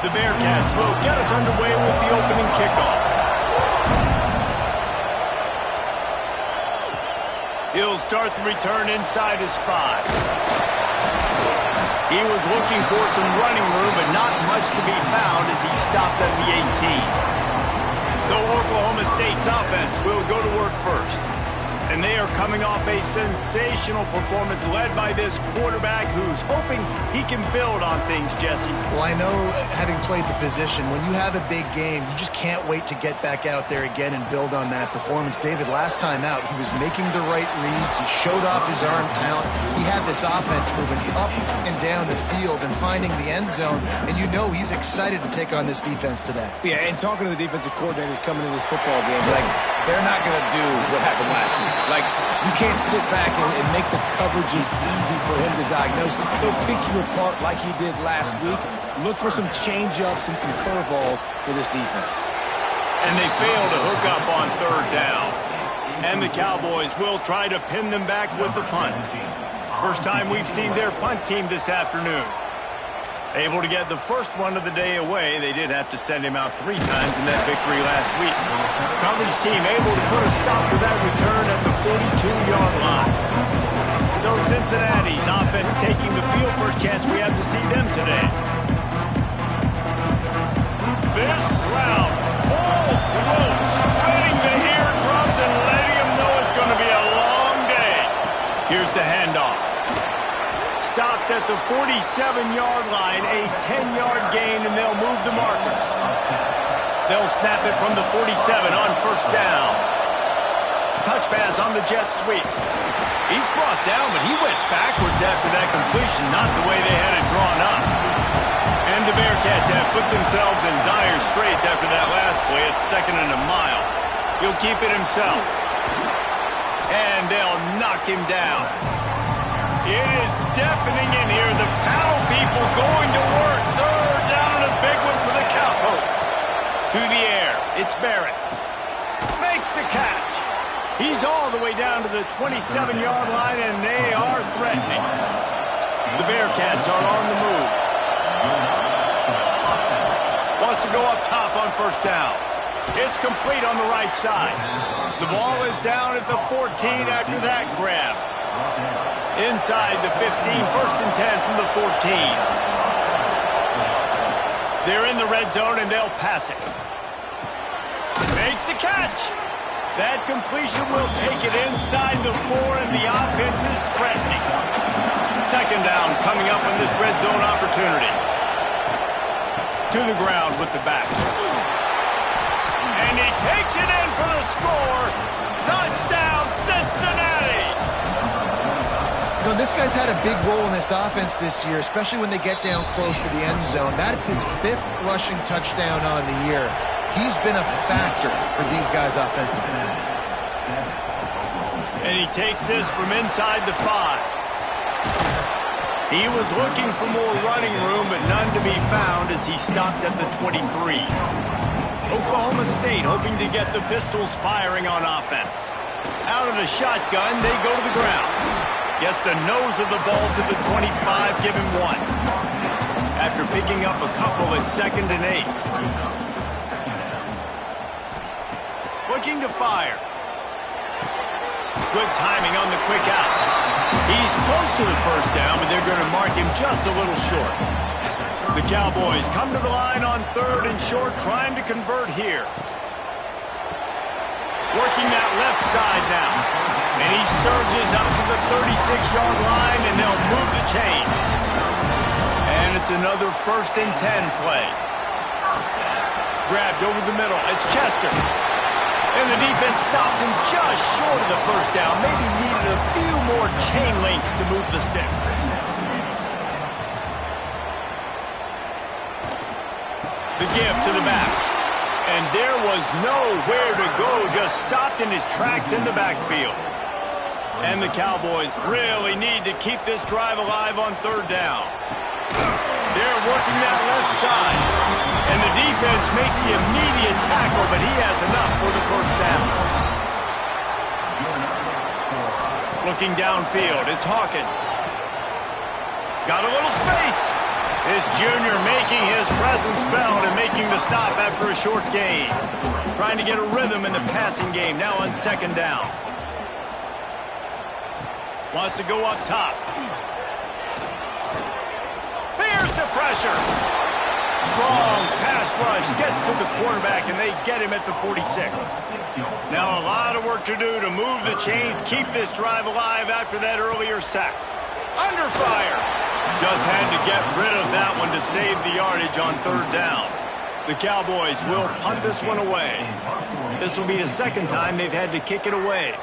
The Bearcats will get us underway with the opening kickoff. He'll start the return inside his 5. He was looking for some running room, but not much to be found as he stopped at the 18. So Oklahoma State's offense will go to work first. And they are coming off a sensational performance led by this quarterback who's hoping he can build on things, Jesse. Well, I know, having played the position, when you have a big game, you just can't wait to get back out there again and build on that performance. David, last time out, he was making the right reads. He showed off his arm talent. He had this offense moving up and down the field and finding the end zone. And you know he's excited to take on this defense today. Yeah, and talking to the defensive coordinators coming into this football game, like, they're not going to do what happened last week. Like, you can't sit back and make the coverages easy for him to diagnose. They'll pick you apart like he did last week. Look for some change-ups and some curveballs for this defense. And they fail to hook up on 3rd down. And the Cowboys will try to pin them back with the punt. First time we've seen their punt team this afternoon. Able to get the first one of the day away. They did have to send him out 3 times in that victory last week. Coverage team able to put a stop to that return at the 42-yard line. So Cincinnati's offense taking the field. First chance we have to see them today. This crowd, full throat, spreading the eardrums and letting them know it's going to be a long day. Here's the handoff. Stopped at the 47-yard line, a 10-yard gain, and they'll move the markers. They'll snap it from the 47 on 1st down. Touch pass on the jet sweep. He's brought down, but he went backwards after that completion, not the way they had it drawn up. And the Bearcats have put themselves in dire straits after that last play at 2nd and a mile. He'll keep it himself. And they'll knock him down. It is deafening in here. The panel people going to work. 3rd down and a big one for the Cowboys. To the air. It's Barrett. Makes the catch. He's all the way down to the 27-yard line, and they are threatening. The Bearcats are on the move. Wants to go up top on 1st down. It's complete on the right side. The ball is down at the 14 after that grab. Inside the 15, 1st and 10 from the 14. They're in the red zone, and they'll pass it. Makes the catch. That completion will take it inside the 4, and the offense is threatening. 2nd down coming up on this red zone opportunity. To the ground with the back. And he takes it in for the score. Touchdown, Cincinnati! You know, this guy's had a big role in this offense this year, especially when they get down close to the end zone. That's his 5th rushing touchdown on the year. He's been a factor for these guys offensively. And he takes this from inside the 5. He was looking for more running room, but none to be found as he stopped at the 23. Oklahoma State hoping to get the pistols firing on offense. Out of the shotgun, they go to the ground. Gets the nose of the ball to the 25, give him 1. After picking up a couple at 2nd and 8. Looking to fire. Good timing on the quick out. He's close to the 1st down, but they're going to mark him just a little short. The Cowboys come to the line on 3rd and short, trying to convert here. Working that left side now. And he surges up to the 36-yard line, and they'll move the chain. And it's another 1st and 10 play. Grabbed over the middle. It's Chester. And the defense stops him just short of the 1st down. Maybe needed a few more chain links to move the sticks. The give to the back. And there was nowhere to go, just stopped in his tracks in the backfield. And the Cowboys really need to keep this drive alive on 3rd down. They're working that left side. And the defense makes the immediate tackle, but he has enough for the 1st down. Looking downfield, it's Hawkins. Got a little space. This junior making his presence felt and making the stop after a short gain. Trying to get a rhythm in the passing game, now on second down. Wants to go up top. Here's the pressure. Strong pass rush, gets to the quarterback, and they get him at the 46. Now a lot of work to do to move the chains, keep this drive alive after that earlier sack. Under fire. Just had to get rid of that one to save the yardage on third down. The Cowboys will punt this one away. This will be the second time they've had to kick it away.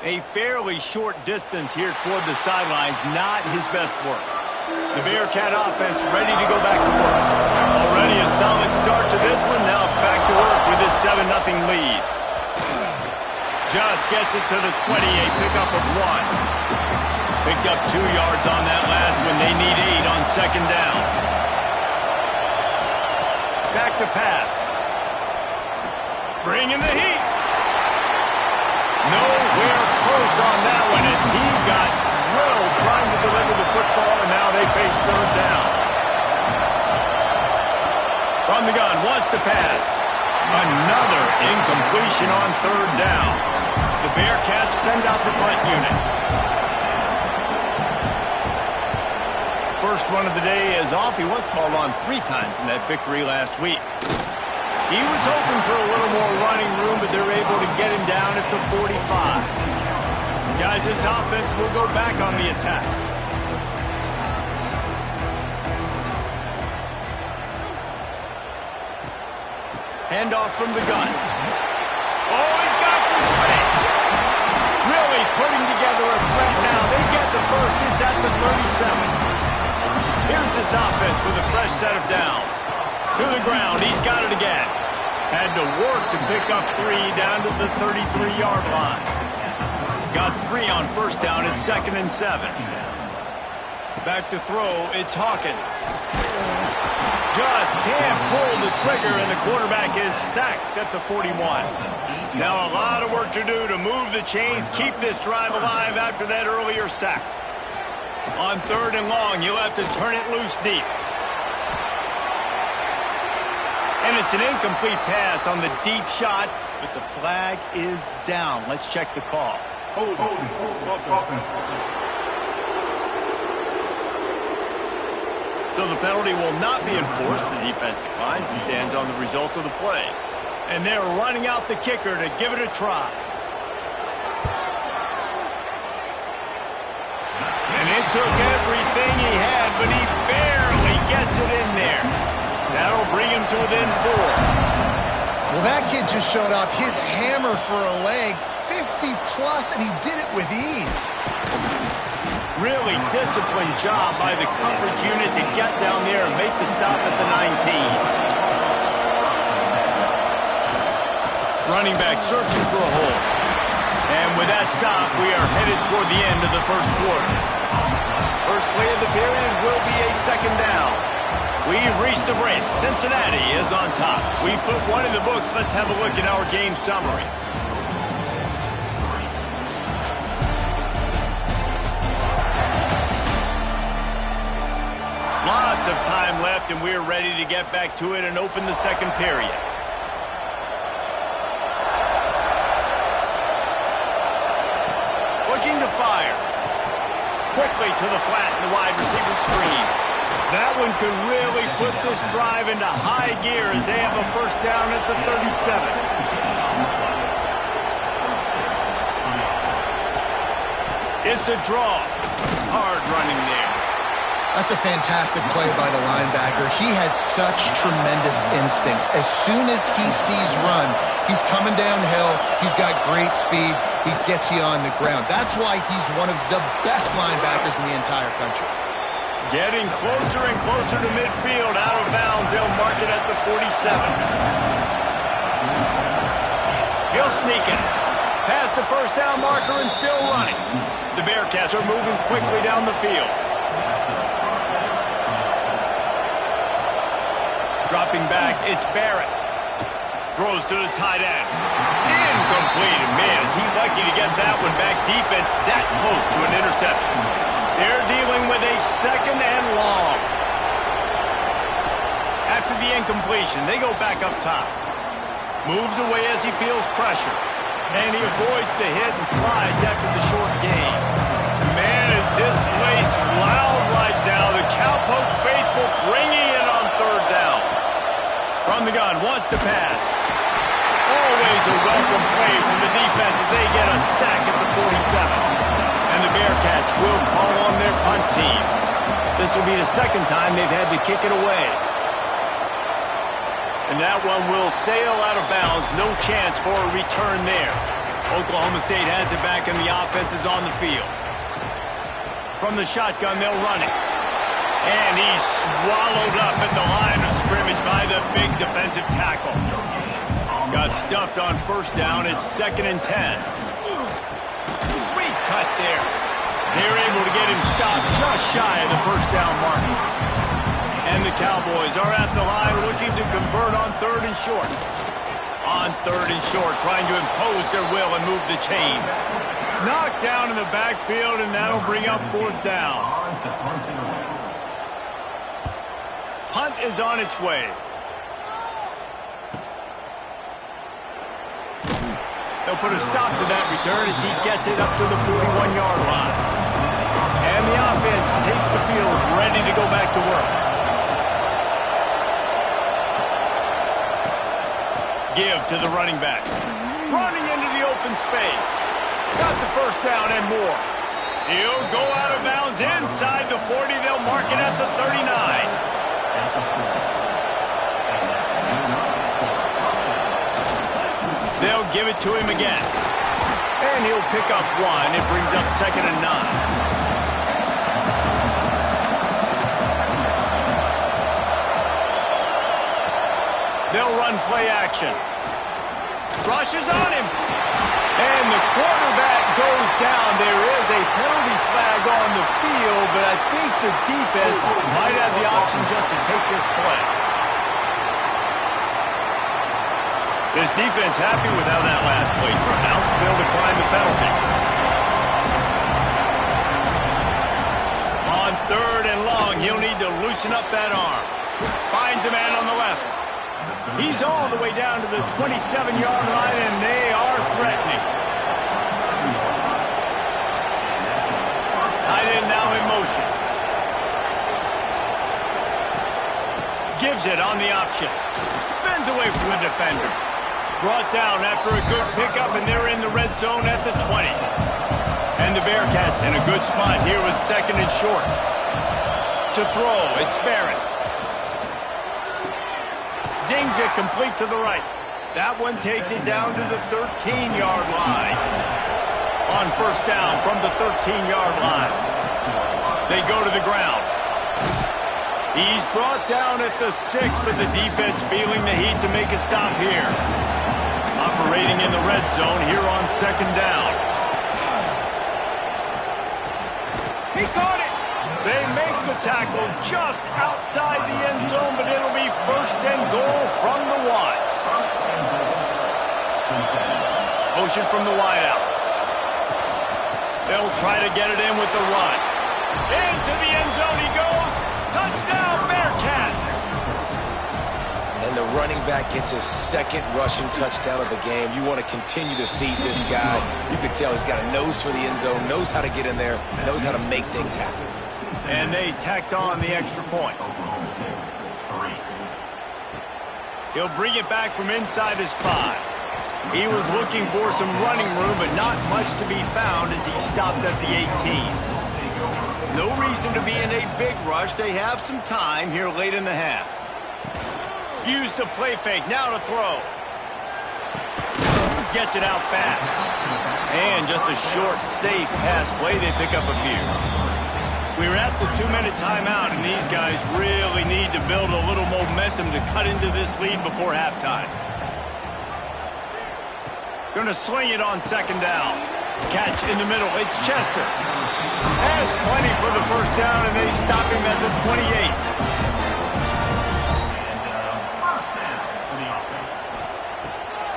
A fairly short distance here toward the sidelines, not his best work. The Bearcat offense ready to go back to work. Already a solid start to this one, now back to work with this 7-0 lead. Just gets it to the 28, pickup of 1. Picked up 2 yards on that last one. They need 8 on second down. Back to pass. Bring in the heat. Nowhere close on that one as he got drilled trying to deliver the football, and now they face third down. From the gun, wants to pass. Another incompletion on third down. The Bearcats send out the punt unit. First one of the day is off. He was called on 3 times in that victory last week. He was hoping for a little more running room, but they're able to get him down at the 45. Guys, this offense will go back on the attack. Handoff from the gun. Oh, he's got some space. Really putting together a threat now. They get the first. It's at the 37. Here's this offense with a fresh set of downs. To the ground, he's got it again. Had to work to pick up 3 down to the 33-yard line. Got 3 on first down at 2nd and 7. Back to throw, it's Hawkins. Just can't pull the trigger, and the quarterback is sacked at the 41. Now a lot of work to do to move the chains, keep this drive alive after that earlier sack. On third and long, you'll have to turn it loose deep. And it's an incomplete pass on the deep shot, but the flag is down. Let's check the call. So the penalty will not be enforced. The defense declines and stands on the result of the play. And they're running out the kicker to give it a try. And it took everything he had, but he barely gets it in there. That'll bring him to within 4. Well, that kid just showed off his hammer for a leg, 50-plus, and he did it with ease. Really disciplined job by the coverage unit to get down there and make the stop at the 19. Running back searching for a hole. And with that stop, we are headed toward the end of the first quarter. First play of the period will be a second down. We've reached the break. Cincinnati is on top. We put one in the books. Let's have a look at our game summary. Lots of time left, and we're ready to get back to it and open the second period. Looking to fire. Quickly to the flat in the wide receiver screen. That one could really put this drive into high gear as they have a first down at the 37. It's a draw. Hard running there. That's a fantastic play by the linebacker. He has such tremendous instincts. As soon as he sees run, he's coming downhill. He's got great speed. He gets you on the ground. That's why he's one of the best linebackers in the entire country. Getting closer and closer to midfield, out of bounds. They'll mark it at the 47. He'll sneak it. Past the first down marker and still running. The Bearcats are moving quickly down the field. Dropping back, it's Barrett. Throws to the tight end. Incomplete. Man, is he lucky to get that one back. Defense that close to an interception. They're dealing with a second and long. the incompletion. They go back up top. Moves away as he feels pressure. And he avoids the hit and slides after the short gain. Man, is this place loud right now. The Cowpoke faithful bringing it on third down. From the gun, wants to pass. Always a welcome play from the defense as they get a sack at the 47. And the Bearcats will call on their punt team. This will be the second time they've had to kick it away. And that one will sail out of bounds. No chance for a return there. Oklahoma State has it back and the offense is on the field. From the shotgun, they'll run it. And he's swallowed up at the line of scrimmage by the big defensive tackle. Got stuffed on first down. It's 2nd and 10. Sweet cut there. They're able to get him stopped just shy of the first down mark. And the Cowboys are at the line looking to convert on 3rd and short. On 3rd and short, trying to impose their will and move the chains. Knocked down in the backfield, and that'll bring up 4th down. Punt is on its way. They'll put a stop to that return as he gets it up to the 41-yard line. And the offense takes the field ready to go back to work. Give to the running back. Running into the open space. Got the first down and more. He'll go out of bounds inside the 40. They'll mark it at the 39. They'll give it to him again. And he'll pick up 1. It brings up 2nd and 9. They'll run play action. Rushes on him. And the quarterback goes down. There is a penalty flag on the field, but I think the defense might have the option just to take this play. This defense happy with how that last play turned out, so they'll decline the penalty. On 3rd and long, he'll need to loosen up that arm. Finds a man on the left. He's all the way down to the 27-yard line, and they are threatening. Tight end now in motion. Gives it on the option. Spins away from the defender. Brought down after a good pickup, and they're in the red zone at the 20. And the Bearcats in a good spot here with 2nd and short. To throw, it's Barrett. Zings it complete to the right. That one takes it down to the 13-yard line. On first down from the 13-yard line. They go to the ground. He's brought down at the 6, but the defense feeling the heat to make a stop here. Operating in the red zone here on 2nd down. He caught it. They make the tackle just outside the end zone, but it'll be 1st and goal from the 1. Motion from the wideout. They'll try to get it in with the run. Into the end zone he goes. Touchdown, Bearcats! And the running back gets his 2nd rushing touchdown of the game. You want to continue to feed this guy. You can tell he's got a nose for the end zone, knows how to get in there, knows how to make things happen. And they tacked on the extra point. He'll bring it back from inside his 5. He was looking for some running room, but not much to be found as he stopped at the 18. No reason to be in a big rush. They have some time here late in the half. Use the play fake. Now to throw. Gets it out fast. And just a short, safe pass play. They pick up a few. We're at the 2-minute timeout, and these guys really need to build a little momentum to cut into this lead before halftime. Going to swing it on 2nd down. Catch in the middle. It's Chester. Has plenty for the first down, and they stop him at the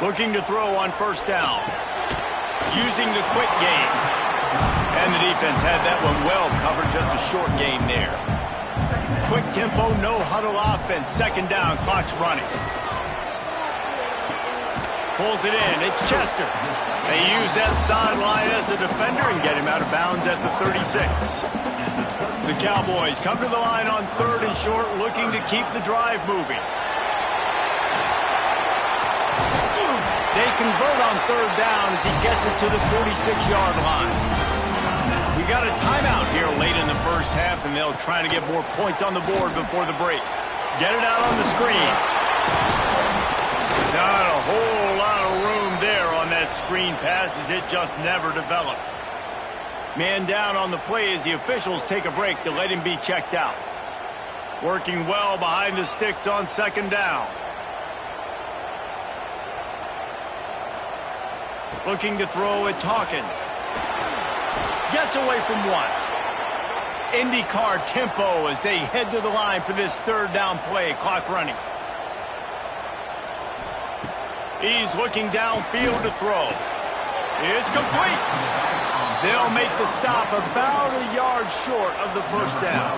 28. Looking to throw on first down. Using the quick game. And the defense had that one well covered. Just a short game there. Quick tempo, no huddle offense. Second down, clock's running. Pulls it in. It's Chester. They use that sideline as a defender and get him out of bounds at the 36. The Cowboys come to the line on 3rd and short, looking to keep the drive moving. They convert on 3rd down as he gets it to the 46-yard line. We got a timeout here late in the first half, and they'll try to get more points on the board before the break. Get it out on the screen. Not a whole lot of room there on that screen pass as it just never developed. Man down on the play as the officials take a break to let him be checked out. Working well behind the sticks on 2nd down. Looking to throw, it's Hawkins. Gets away from one. IndyCar tempo as they head to the line for this 3rd down play. Clock running. He's looking downfield to throw. It's complete. They'll make the stop about a yard short of the 1st down.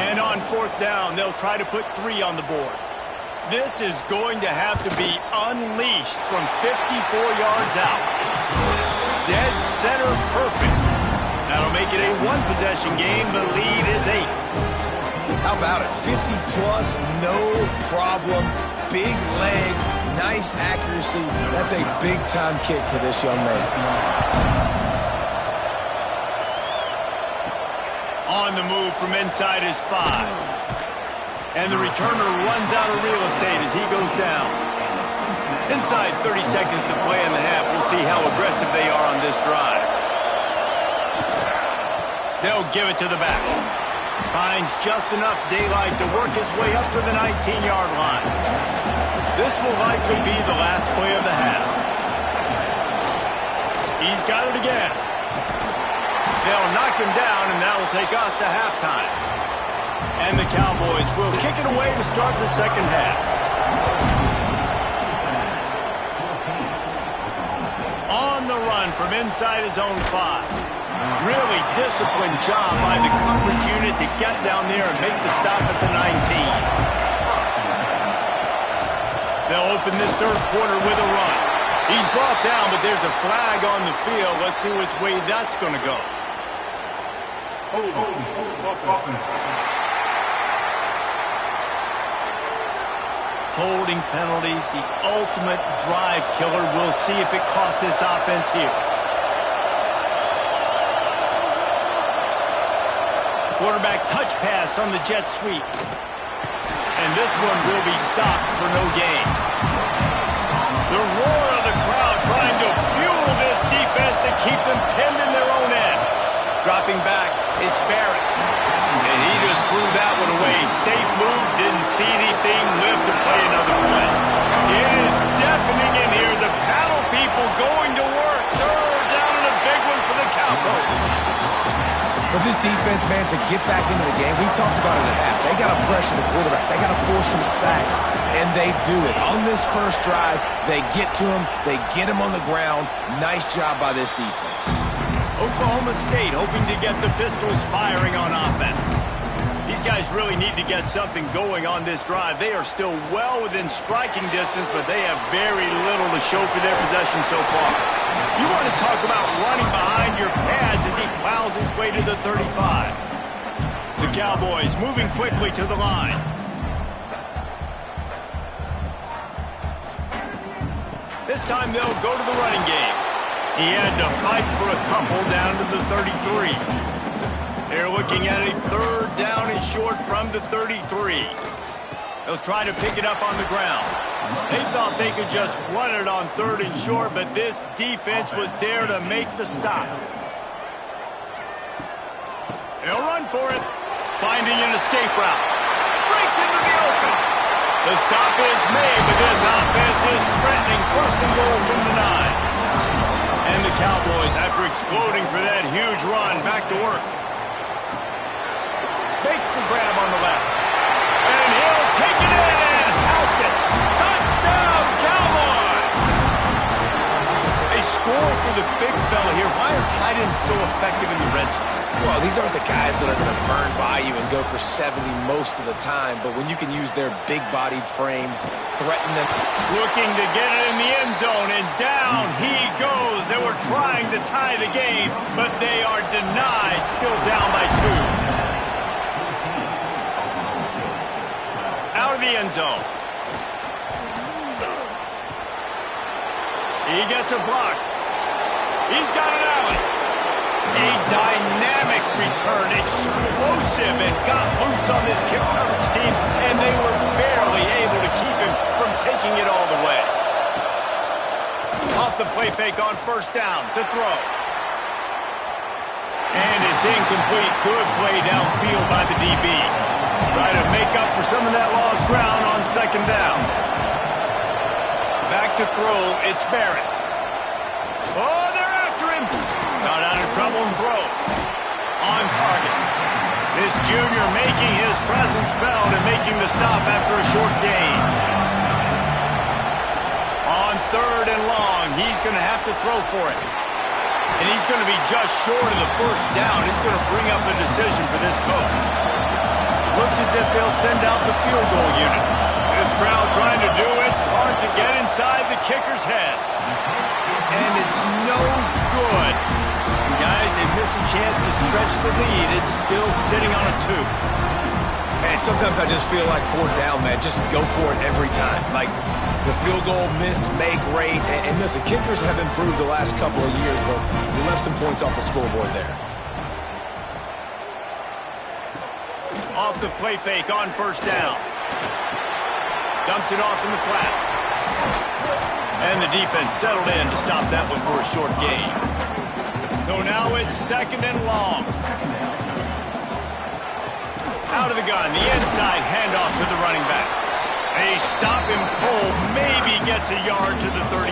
And on 4th down, they'll try to put 3 on the board. This is going to have to be unleashed from 54 yards out. Dead center perfect. That'll make it a 1-possession game. The lead is 8. How about it? 50-plus, no problem. Big leg, nice accuracy. That's a big-time kick for this young man. On the move from inside his 5. And the returner runs out of real estate as he goes down. Inside 30 seconds to play in the half. We'll see how aggressive they are on this drive. They'll give it to the back. Finds just enough daylight to work his way up to the 19-yard line. This will likely be the last play of the half. He's got it again. They'll knock him down, and that will take us to halftime. And the Cowboys will kick it away to start the 2nd half. On the run from inside his own 5. Really disciplined job by the coverage unit to get down there and make the stop at the 19. They'll open this 3rd quarter with a run. He's brought down, but there's a flag on the field. Let's see which way that's going to go. Holding penalties, the ultimate drive killer. We'll see if it costs this offense here. Quarterback touch pass on the jet sweep. And this one will be stopped for no gain. The roar of the crowd trying to fuel this defense to keep them pinned in their own end. Dropping back, it's Barrett. And he just threw that one away. Safe move, didn't see anything, lived to play another play. It is deafening in here. The paddle people going to work. 3rd down and a big one for the Cowboys. For this defense, man, to get back into the game, we talked about it at half. They got to pressure the quarterback. They got to force some sacks, and they do it. On this first drive, they get to him. They get him on the ground. Nice job by this defense. Oklahoma State hoping to get the Pistols firing on offense. These guys really need to get something going on this drive. They are still well within striking distance, but they have very little to show for their possession so far. You want to talk about running behind your pads as he plows his way to the 35. The Cowboys moving quickly to the line. This time they'll go to the running game. He had to fight for a couple down to the 33. They're looking at a 3rd down and short from the 33. They'll try to pick it up on the ground. They thought they could just run it on 3rd and short, but this defense was there to make the stop. They'll run for it. Finding an escape route. Breaks into the open. The stop is made, but this offense is threatening. 1st and goal from the 9. And the Cowboys, after exploding for that huge run, back to work. Makes the grab on the left. And he'll take it in and house it. Touchdown, Cowboys! They score for the big fella here, why are tight ends so effective in the red zone? Well, these aren't the guys that are going to burn by you and go for 70 most of the time, but when you can use their big-bodied frames, threaten them. Looking to get it in the end zone, and down he goes. They were trying to tie the game, but they are denied, still down by 2. Out of the end zone. He gets a block. He's got an alley. A dynamic return, explosive, and got loose on this kick coverage team, and they were barely able to keep him from taking it all the way. Off the play fake on first down to throw. And it's incomplete. Good play downfield by the DB. Try to make up for some of that lost ground on second down. Back to throw, it's Barrett. Oh, they're after him. Got out of trouble and throws. On target. This junior making his presence felt and making the stop after a short gain. On third and long, he's going to have to throw for it. And he's going to be just short of the first down. It's going to bring up a decision for this coach. Looks as if they'll send out the field goal unit. This crowd trying to do its part to get inside the kicker's head. And it's no good. And guys, they miss a chance to stretch the lead. It's still sitting on a 2. Man, sometimes I just feel like fourth down, man. Just go for it every time. Like, the field goal, miss, make, rate. And listen, kickers have improved the last couple of years, but we left some points off the scoreboard there. Off the play fake on first down. Dumps it off in the flats. And the defense settled in to stop that one for a short gain. So now it's second and long. Out of the gun, the inside handoff to the running back. A stop and pull, maybe gets a yard to the 34.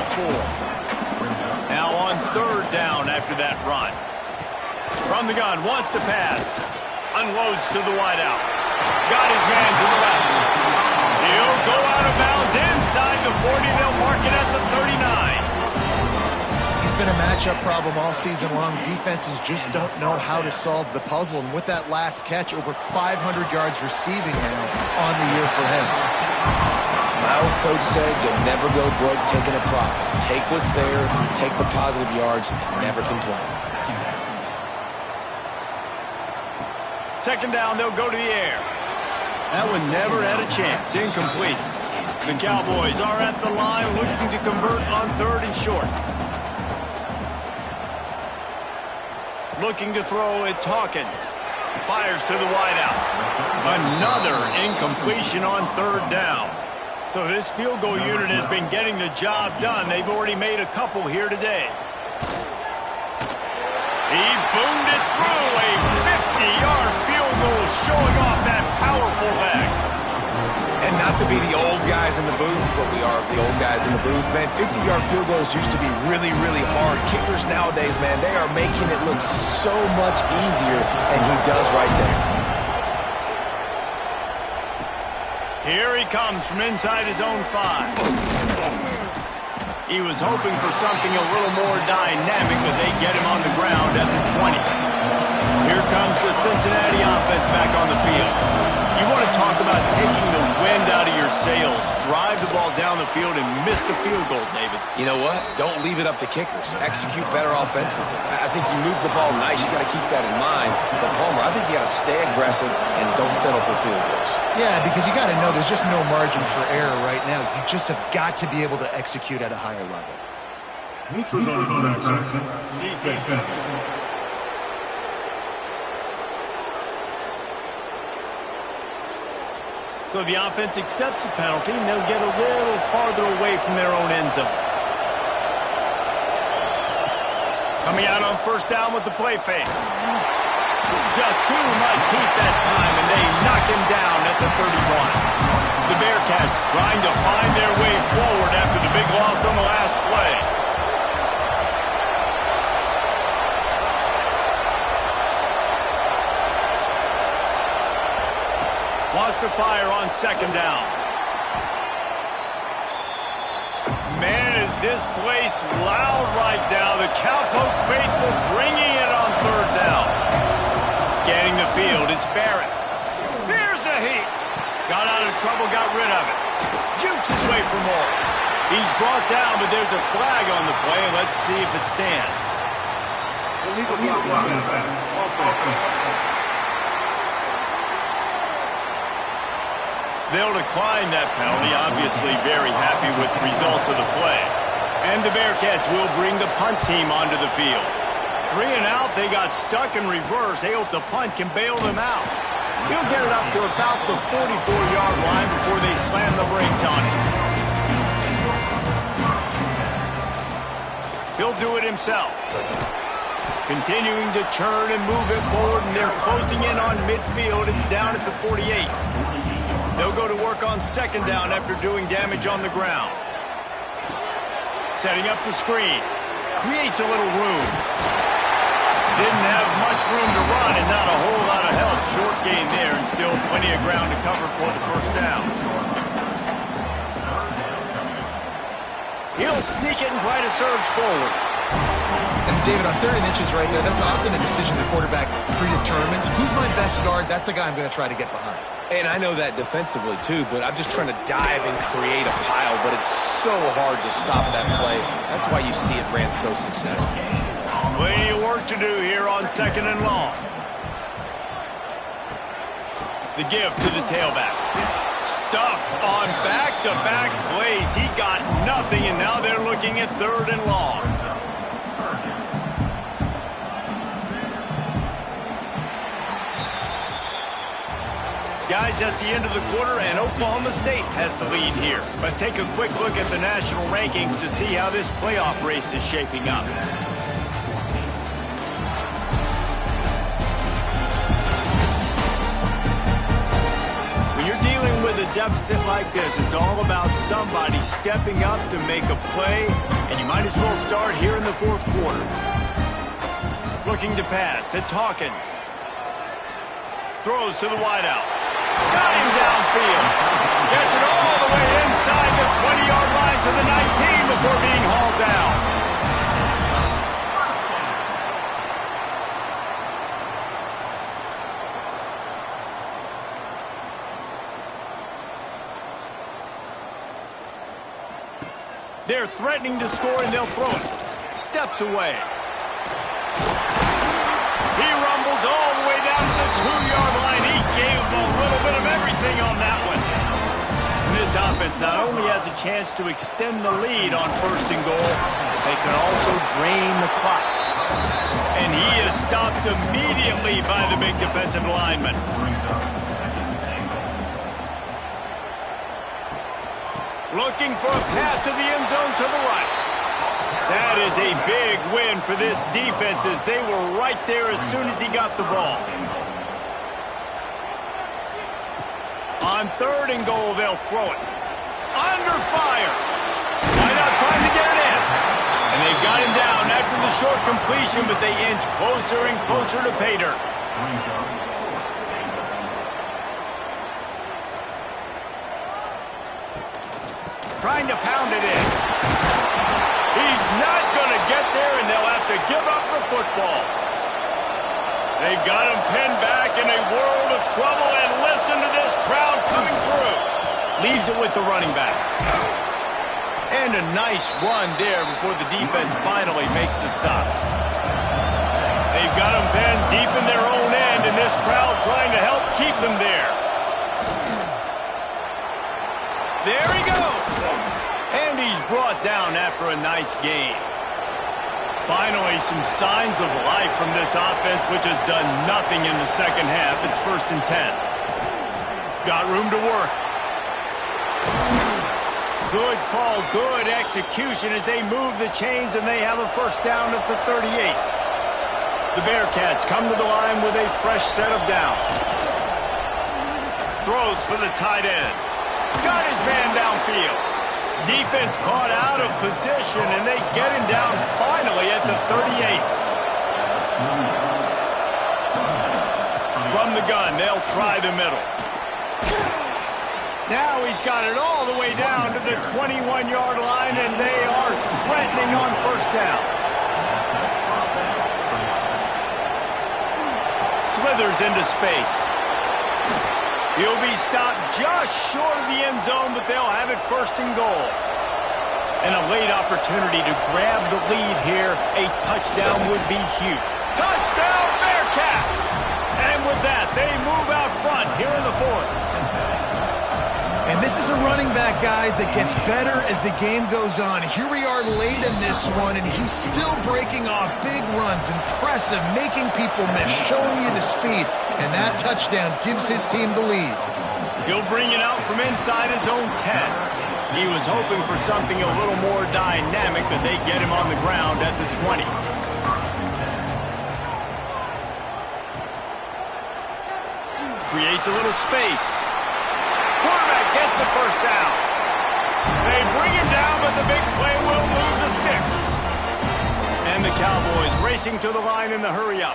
Now on third down after that run. From the gun, wants to pass. Unloads to the wideout. Got his man to the left. He'll go out of bounds inside the 40. They'll mark it at the 39. He's been a matchup problem all season long. Defenses just don't know how to solve the puzzle. And with that last catch, over 500 yards receiving now on the year for him. My old coach said you'll never go broke taking a profit. Take what's there, take the positive yards, and never complain. Second down, they'll go to the air. That one never had a chance. Incomplete. The Cowboys are at the line looking to convert on third and short. Looking to throw, it's Hawkins. Fires to the wideout. Another incompletion on third down. So this field goal unit has been getting the job done. They've already made a couple here today. He boomed it through. A 50-yard field goal showing off that powerful leg. And not to be the old guys in the booth, but we are the old guys in the booth, man. 50-yard field goals used to be really, really hard. Kickers nowadays, man, they are making it look so much easier, and he does right there. Here he comes from inside his own 5. He was hoping for something a little more dynamic, but they get him on the ground at the 20. Here comes the Cincinnati offense back on the field. You want to talk about taking the wind out of your sails. Drive the ball down the field and miss the field goal, David. You know what? Don't leave it up to kickers. Execute better offensively. I think you move the ball nice. You got to keep that in mind. But, Palmer, I think you got to stay aggressive and don't settle for field goals. Yeah, because you got to know there's just no margin for error right now. You just have got to be able to execute at a higher level. Neutral zone infraction. Defense. So the offense accepts the penalty, and they'll get a little farther away from their own end zone. Coming out on first down with the play fake. Just too much heat that time, and they knock him down at the 31. The Bearcats trying to find their way forward after the big loss on the last play. Wants to fire on second down. Man, is this place loud right now. The Cowpoke faithful bringing it on third down. Scanning the field, it's Barrett. Here's a heat. Got out of trouble, got rid of it. Jukes his way for more. He's brought down, but there's a flag on the play. Let's see if it stands. They'll decline that penalty, obviously very happy with the results of the play. And the Bearcats will bring the punt team onto the field. 3 and out, they got stuck in reverse. They hope the punt can bail them out. He'll get it up to about the 44-yard line before they slam the brakes on him. He'll do it himself. Continuing to churn and move it forward, and they're closing in on midfield. It's down at the 48. They'll go to work on second down after doing damage on the ground. Setting up the screen. Creates a little room. Didn't have much room to run and not a whole lot of help. Short gain there and still plenty of ground to cover for the first down. He'll sneak it and try to surge forward. And David, on 3rd and inches right there, that's often a decision the quarterback predetermines. Who's my best guard? That's the guy I'm going to try to get behind. And I know that defensively, too, but I'm just trying to dive and create a pile, but it's so hard to stop that play. That's why you see it ran so successfully. Plenty of work to do here on second and long. The give to the tailback. Stuffed on back-to-back plays. He got nothing, and now they're looking at 3rd and long. Guys, that's the end of the quarter, and Oklahoma State has the lead here. Let's take a quick look at the national rankings to see how this playoff race is shaping up. When you're dealing with a deficit like this, it's all about somebody stepping up to make a play, and you might as well start here in the 4th quarter. Looking to pass, it's Hawkins. Throws to the wideout. Got him downfield. Gets it all the way inside the 20-yard line to the 19 before being hauled down. They're threatening to score, and they'll throw it. Steps away. He rumbles all the way down to the 2-yard line. He gave a little bit of everything on that one. And this offense not only has a chance to extend the lead on 1st and goal, they can also drain the clock. And he is stopped immediately by the big defensive lineman. Looking for a path to the end zone to the right. That is a big win for this defense as they were right there as soon as he got the ball. On 3rd and goal, they'll throw it. Under fire. Right out trying to get it in. And they've got him down after the short completion, but they inch closer and closer to pay dirt. Trying to pound it in. He's not going to get there, and they'll have to give up the football. They've got him pinned back in a world of trouble, and listen to this crowd coming through. Leaves it with the running back. And a nice run there before the defense finally makes the stop. They've got him pinned deep in their own end, and this crowd trying to help keep them there. There he goes. And he's brought down after a nice gain. Finally, some signs of life from this offense, which has done nothing in the second half. It's 1st and 10. Got room to work. Good call, good execution as they move the chains, and they have a 1st down at the 38. The Bearcats come to the line with a fresh set of downs. Throws for the tight end. Got his man downfield. Defense caught out of position, and they get him down finally at the 38. From the gun, they'll try the middle. Now he's got it all the way down to the 21-yard line, and they are threatening on first down. Slithers into space. He'll be stopped just short of the end zone, but they'll have it first and goal. And a late opportunity to grab the lead here. A touchdown would be huge. Touchdown, Bearcats! And with that, they move out front here in the fourth. And this is a running back, guys, that gets better as the game goes on. Here we are late in this one, and he's still breaking off big runs. Impressive, making people miss, showing you the speed. And that touchdown gives his team the lead. He'll bring it out from inside his own 10. He was hoping for something a little more dynamic, but they get him on the ground at the 20. Creates a little space. Quarterback gets the first down. They bring him down, but the big play will move the sticks. And the Cowboys racing to the line in the hurry-up.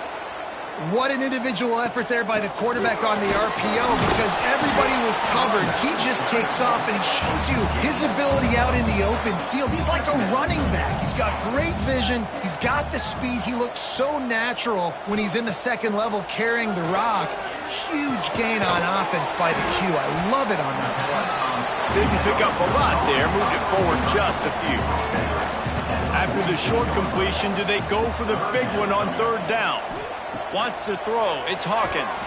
What an individual effort there by the quarterback on the RPO, because everybody was covered. He just takes off, and he shows you his ability out in the open field. He's like a running back. He's got great vision. He's got the speed. He looks so natural when he's in the second level carrying the rock. Huge gain on offense by the Q. I love it on that play. Didn't pick up a lot there. Moved it forward just a few. After the short completion, do they go for the big one on third down? Wants to throw. It's Hawkins.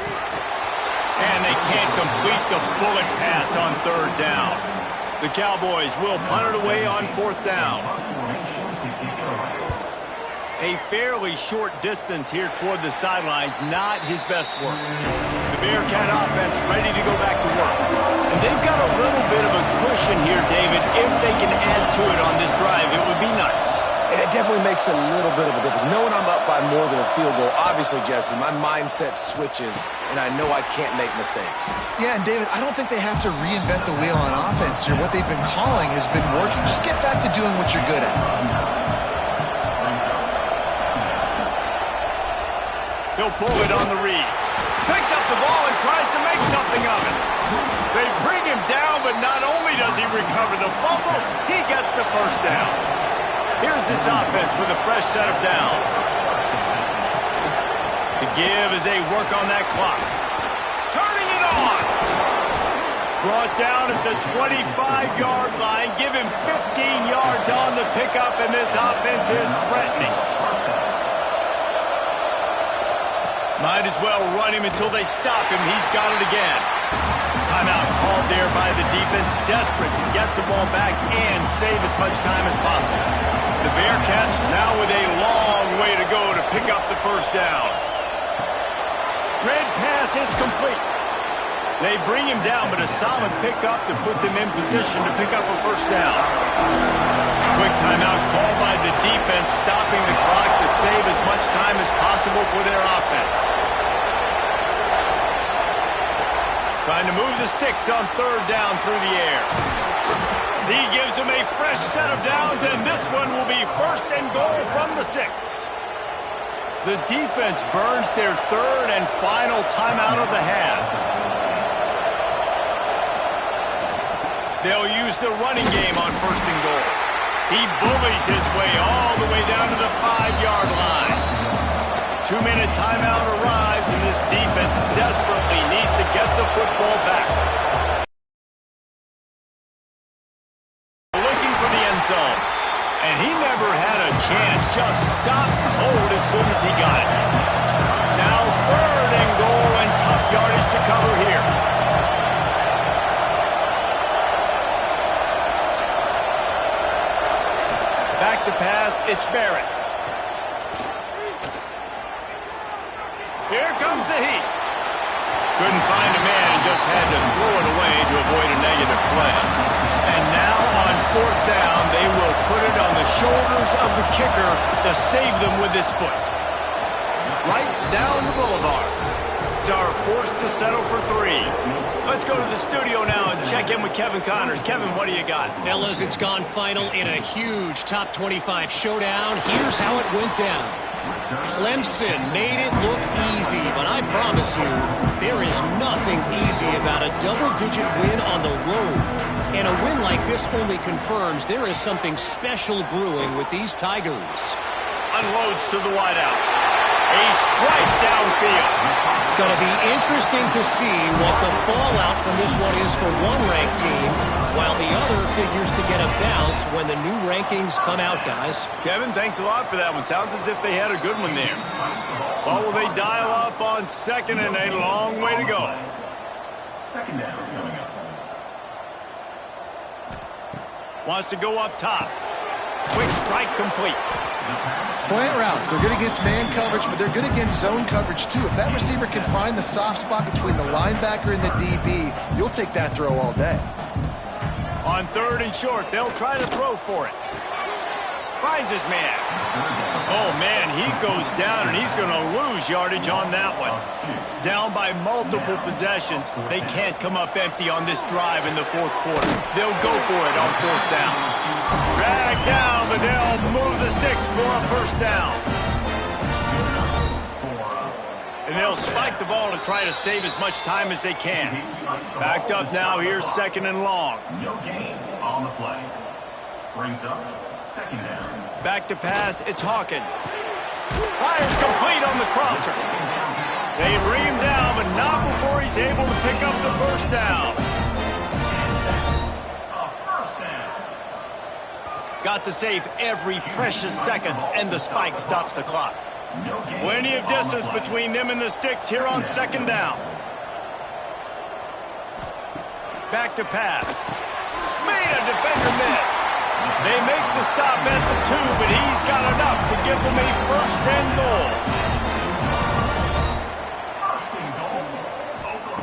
And they can't complete the bullet pass on third down. The Cowboys will punt it away on fourth down. A fairly short distance here toward the sidelines, not his best work. The Bearcat offense ready to go back to work. And they've got a little bit of a cushion here, David. If they can add to it on this drive, it would be nice. And it definitely makes a little bit of a difference. Knowing I'm up by more than a field goal, obviously, Jesse, my mindset switches, and I know I can't make mistakes. Yeah, and David, I don't think they have to reinvent the wheel on offense here. What they've been calling has been working. Just get back to doing what you're good at. He'll pull it on the read. Picks up the ball and tries to make something of it. They bring him down, but not only does he recover the fumble, he gets the first down. Here's this offense with a fresh set of downs. The give as they work on that clock. Turning it on. Brought down at the 25-yard line. Give him 15 yards on the pickup, and this offense is threatening. Might as well run him until they stop him. He's got it again. Timeout called there by the defense, desperate to get the ball back and save as much time as possible. The Bearcats now with a long way to go to pick up the first down. Red pass is complete. They bring him down, but a solid pickup to put them in position to pick up a first down. Quick timeout called by the defense, stopping the clock to save as much time as possible for their offense. Trying to move the sticks on third down through the air. He gives them a fresh set of downs, and this one will be first and goal from the 6. The defense burns their third and final timeout of the half. They'll use the running game on first and goal. He bullies his way all the way down to the 5-yard line. 2-minute timeout arrives, and this defense desperately needs to get the football back. Looking for the end zone. And he never had a chance, just stopped cold as soon as he got it. Now third and goal and tough yardage to cover here. Back to pass, it's Barrett. Here comes the heat. Couldn't find a man and just had to throw it away to avoid a negative play. And now on fourth down, they will put it on the shoulders of the kicker to save them with his foot. Right down the boulevard. Are forced to settle for 3. Let's go to the studio now and check in with Kevin Connors. Kevin, what do you got? Fellas, it's gone final in a huge top 25 showdown. Here's how it went down. Clemson made it look easy, but I promise you, there is nothing easy about a double-digit win on the road. And a win like this only confirms there is something special brewing with these Tigers. Unloads to the wideout. A strike downfield. Going to be interesting to see what the fallout from this one is for one ranked team, while the other figures to get a bounce when the new rankings come out, guys. Kevin, thanks a lot for that one. Sounds as if they had a good one there. Well, will they dial up on second and a long way to go? Second down coming up. Wants to go up top. Quick strike complete. Slant routes, they're good against man coverage, but they're good against zone coverage too. If that receiver can find the soft spot between the linebacker and the DB, you'll take that throw all day. On third and short, they'll try to throw for it. Finds his man. Oh, man, he goes down, and he's going to lose yardage on that one. Down by multiple possessions. They can't come up empty on this drive in the fourth quarter. They'll go for it on fourth down. Drag down, but they'll move the sticks for a first down. And they'll spike the ball to try to save as much time as they can. Backed up now, here's second and long. No gain on the play. Brings up second down. Back to pass, it's Hawkins. Fires complete on the crosser. They bring him down, but not before he's able to pick up the first down. Got to save every precious second, and the spike stops the clock. Plenty of distance between them and the sticks here on second down. Back to pass. Made a defender miss. They make the stop at the 2, but he's got enough to give them a first and goal.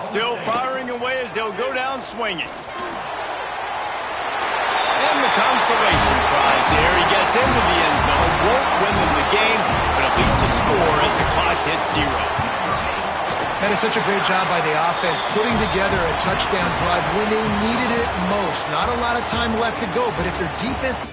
Still firing away as they'll go down swinging. And the consolation prize there. He gets into the end zone. Won't win them the game, but at least a score as the clock hits 0. That is such a great job by the offense, putting together a touchdown drive when they needed it most. Not a lot of time left to go, but if their defense